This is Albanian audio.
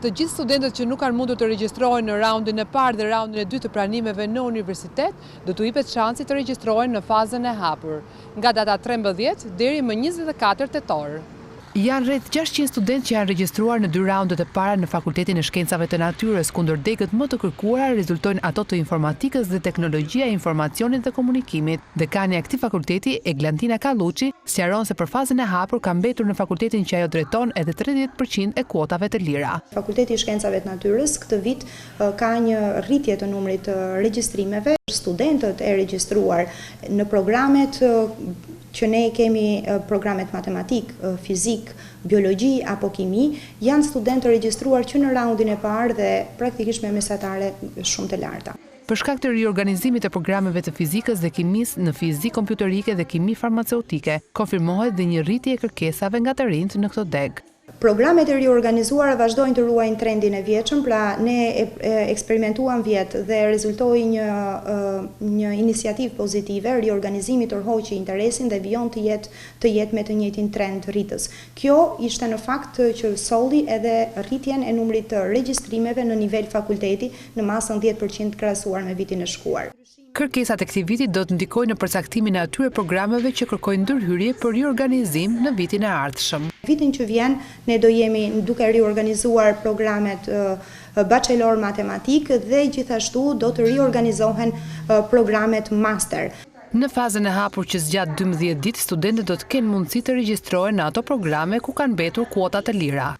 Të gjithë studentët që nuk kanë mundur të regjistrohen në raundin e parë dhe raundin e dytë të pranimeve në universitet, do t'u jepet shansi të regjistrohen në fazën e hapur, nga data 13 deri më 24 tetor. Janë rreth 600 studentë që janë regjistruar në 2 raundet e para në Fakultetin e Shkencave të Natyrës, kundër degët më të kërkuara rezultojnë ato të informatikës dhe teknologjia e informacionit dhe komunikimit. Dekani i këtij fakulteti, Eglantina Kalluçi, sqaron se për fazën e hapur ka mbetur në fakultetin që ajo drejton edhe 30% e kuotave të lira. Fakulteti i Shkencave të Natyrës këtë vit ka një rritje të numrit të regjistrimeve. Studentët e regjistruar në programet që ne kemi programet matematik, fizik, biologji apo kimi, janë studentë të regjistruar që në raundin e parë dhe praktikisht me mesatare shumë të larta. Për shkak të riorganizimit të programeve të fizikës dhe kimisë në fizikë kompjuterike dhe kimi farmaceutike, konfirmohet dhe një rritje e kërkesave nga të rinjt në këtë deg. Programet e riorganizuara vazhdojnë të ruajnë trendin e vjetshëm, pra ne eksperimentuam vjet dhe rezultoi një iniciativë pozitive, riorganizimi tërhoqi interesin dhe vijon të jetë me të njëjtin trend rritës. Kjo ishte në fakt që solli edhe rritjen e numrit të regjistrimeve në nivel fakulteti në masën 10% krahasuar me vitin e shkuar. Kërkesat e këtij viti do të ndikojnë në përcaktimin e atyre programeve që kërkojnë ndërhyrje për riorganizim në vitin e ardhshëm. Vitin që vjen ne do jemi duke riorganizuar programet bachelor matematik dhe gjithashtu do të riorganizohen programet master. Në fazën e hapur që zgjat 12 ditë, studentët do të kenë mundësi të regjistrohen në ato programe ku kanë mbetur kuota të lira.